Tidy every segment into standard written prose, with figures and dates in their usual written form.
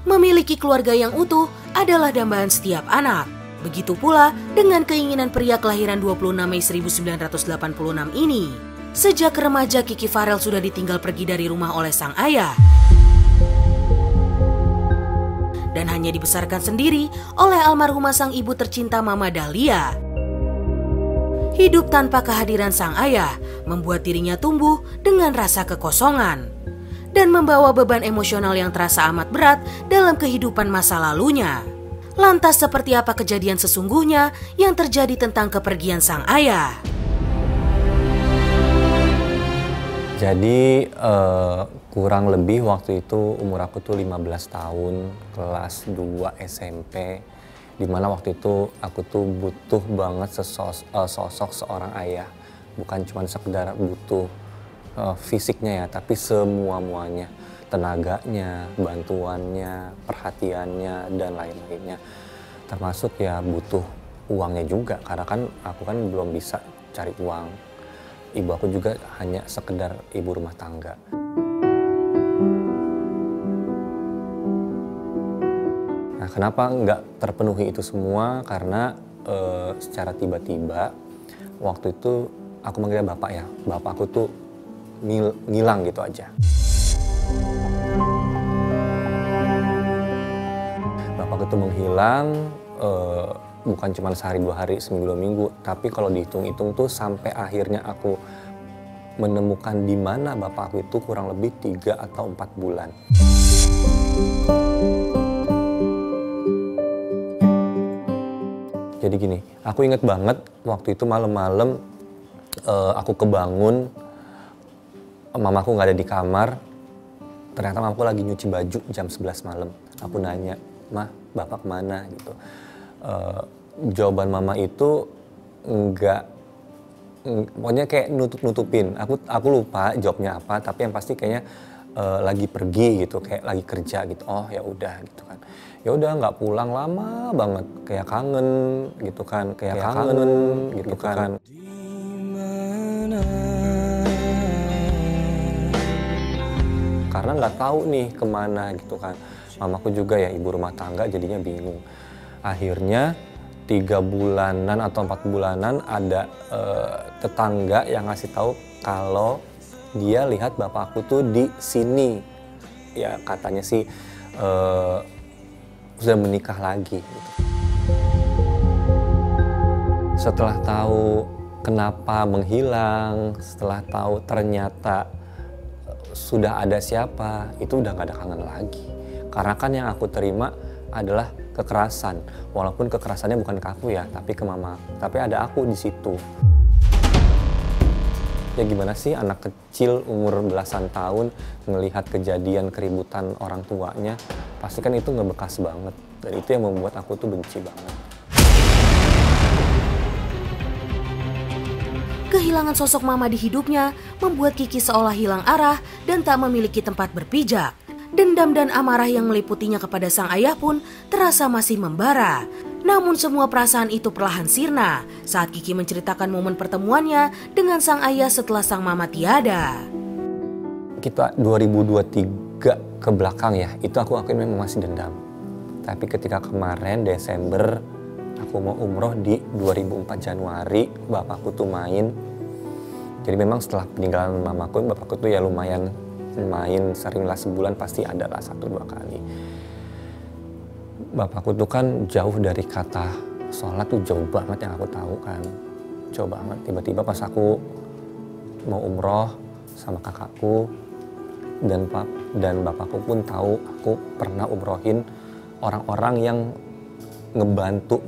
Memiliki keluarga yang utuh adalah dambaan setiap anak. Begitu pula dengan keinginan pria kelahiran 26 Mei 1986 ini. Sejak remaja, Kiki Farel sudah ditinggal pergi dari rumah oleh sang ayah. Dan hanya dibesarkan sendiri oleh almarhumah sang ibu tercinta Mama Dahlia. Hidup tanpa kehadiran sang ayah membuat dirinya tumbuh dengan rasa kekosongan dan membawa beban emosional yang terasa amat berat dalam kehidupan masa lalunya. Lantas seperti apa kejadian sesungguhnya yang terjadi tentang kepergian sang ayah? Jadi kurang lebih waktu itu umur aku tuh 15 tahun, kelas 2 SMP. Dimana waktu itu aku tuh butuh banget sosok seorang ayah. Bukan cuma sekedar butuh fisiknya ya, tapi semua-muanya. Tenaganya, bantuannya, perhatiannya, dan lain-lainnya. Termasuk ya butuh uangnya juga, karena kan aku kan belum bisa cari uang. Ibu aku juga hanya sekedar ibu rumah tangga. Nah, kenapa nggak terpenuhi itu semua? Karena secara tiba-tiba waktu itu aku manggilnya bapak ya. Bapak aku tuh ngilang gitu aja. Bapak aku tuh menghilang, bukan cuma sehari, 2 hari, seminggu, 2 minggu, tapi kalau dihitung-hitung tuh sampai akhirnya aku menemukan di mana bapak aku itu kurang lebih 3 atau 4 bulan. Jadi gini, aku inget banget waktu itu malam-malam aku kebangun, mamaku nggak ada di kamar, ternyata mamaku lagi nyuci baju jam 11 malam. Aku nanya, "Mah, bapak kemana?" gitu. Jawaban mama itu pokoknya kayak nutupin. Aku lupa jawabnya apa, tapi yang pasti kayaknya lagi pergi gitu, kayak lagi kerja gitu. Oh ya udah gitu kan. Ya udah nggak pulang lama banget, kayak kangen gitu kan, kayak kangen gitu kan. Karena nggak tahu nih kemana gitu kan. Mamaku juga ya ibu rumah tangga, jadinya bingung. Akhirnya 3 bulanan atau 4 bulanan ada tetangga yang ngasih tahu kalau dia lihat bapakku tuh di sini. Ya katanya sih sudah menikah lagi. Gitu. Setelah tahu kenapa menghilang, setelah tahu ternyata sudah ada siapa, itu udah gak ada kangen lagi. Karena kan yang aku terima adalah kekerasan, walaupun kekerasannya bukan ke aku ya, tapi ke mama. Tapi ada aku di situ. Ya gimana sih anak kecil umur belasan tahun melihat kejadian keributan orang tuanya, pasti kan itu ngebekas banget. Dan itu yang membuat aku tuh benci banget. Kehilangan sosok mama di hidupnya membuat Kiki seolah hilang arah dan tak memiliki tempat berpijak. Dendam dan amarah yang meliputinya kepada sang ayah pun terasa masih membara. Namun semua perasaan itu perlahan sirna saat Kiki menceritakan momen pertemuannya dengan sang ayah setelah sang mama tiada. Kita 2023 ke belakang ya, itu aku akuin memang masih dendam. Tapi ketika kemarin Desember aku mau umroh di 2004 Januari, bapakku tuh main. Jadi memang setelah peninggalan mamaku, bapakku tuh ya lumayan main, seringlah sebulan pasti ada lah 1-2 kali. Bapakku tuh kan jauh dari kata sholat tuh jauh banget yang aku tahu kan. Jauh banget. Tiba-tiba pas aku mau umroh sama kakakku dan bapakku pun tahu aku pernah umrohin orang-orang yang ngebantu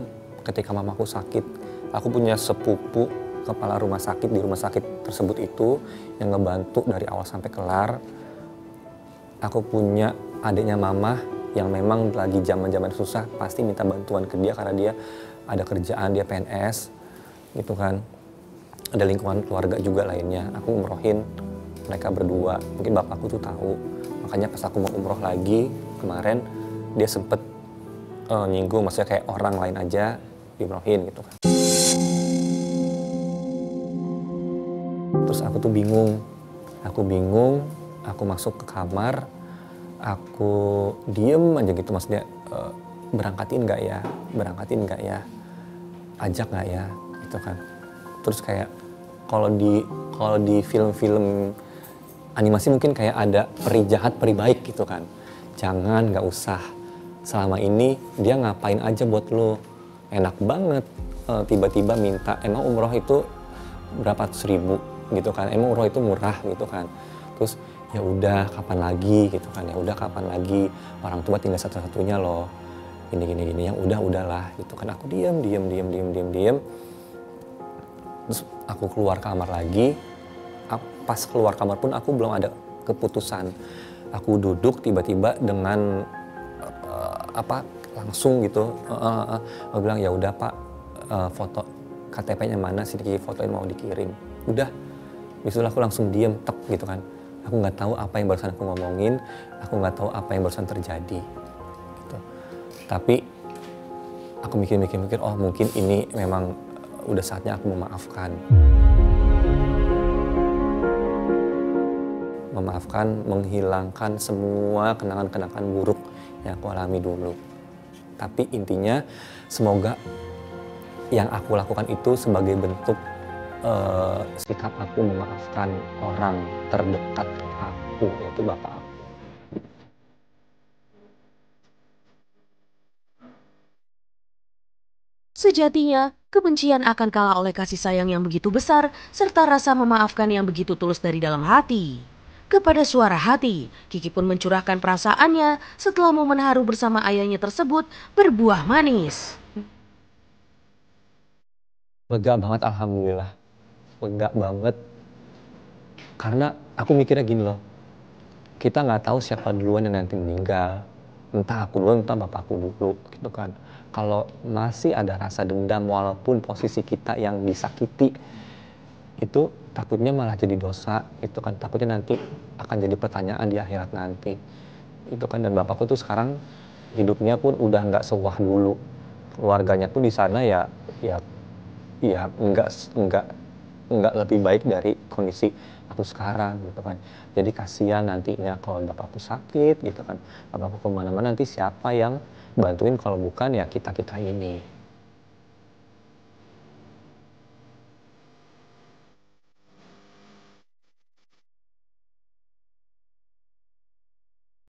ketika mamaku sakit. Aku punya sepupu kepala rumah sakit di rumah sakit tersebut itu yang ngebantu dari awal sampai kelar. Aku punya adiknya mama yang memang lagi zaman-zaman susah pasti minta bantuan ke dia karena dia ada kerjaan, dia PNS gitu kan. Ada lingkungan keluarga juga lainnya. Aku umrohin mereka berdua. Mungkin bapakku tuh tahu. Makanya pas aku mau umroh lagi kemarin dia sempet nyinggung, maksudnya kayak orang lain aja diumrohin gitu kan. Terus aku tuh bingung, aku masuk ke kamar, aku diem aja gitu, maksudnya berangkatin nggak ya, ajak nggak ya gitu kan. Terus kayak kalau di film-film animasi mungkin kayak ada peri jahat peri baik gitu kan, jangan, nggak usah, selama ini dia ngapain aja buat lo, enak banget tiba-tiba minta, emang umroh itu berapa ratus ribu gitu kan, emang umroh itu murah gitu kan. Terus ya udah kapan lagi gitu kan, ya udah kapan lagi, orang tua tinggal satu-satunya loh, gini yang udahlah gitu kan. Aku diem. Terus aku keluar kamar lagi, pas keluar kamar pun aku belum ada keputusan. Aku duduk tiba-tiba dengan langsung gitu, aku bilang ya udah Pak, foto KTP-nya mana sih, fotoin mau dikirim. Udah, besok aku langsung diem, tek gitu kan. Aku nggak tahu apa yang barusan aku ngomongin, aku nggak tahu apa yang barusan terjadi. Gitu. Tapi aku mikir, oh mungkin ini memang udah saatnya aku memaafkan. Memaafkan, menghilangkan semua kenangan-kenangan buruk yang aku alami dulu. Tapi intinya semoga yang aku lakukan itu sebagai bentuk sikap aku memaafkan orang terdekat aku, yaitu bapak aku. Sejatinya, kebencian akan kalah oleh kasih sayang yang begitu besar serta rasa memaafkan yang begitu tulus dari dalam hati. Kepada Suara Hati, Kiki pun mencurahkan perasaannya setelah momen haru bersama ayahnya tersebut berbuah manis. Lega banget, alhamdulillah. Lega banget. Karena aku mikirnya gini loh, kita nggak tahu siapa duluan yang nanti meninggal. Entah aku duluan, entah bapakku dulu gitu kan. Kalau masih ada rasa dendam walaupun posisi kita yang disakiti, itu takutnya malah jadi dosa itu kan, takutnya nanti akan jadi pertanyaan di akhirat nanti itu kan. Dan bapakku tuh sekarang hidupnya pun udah nggak sewah dulu, keluarganya tuh di sana ya ya nggak lebih baik dari kondisi aku sekarang gitu kan. Jadi kasihan nantinya kalau bapakku sakit gitu kan, bapakku kemana-mana nanti siapa yang bantuin kalau bukan ya kita ini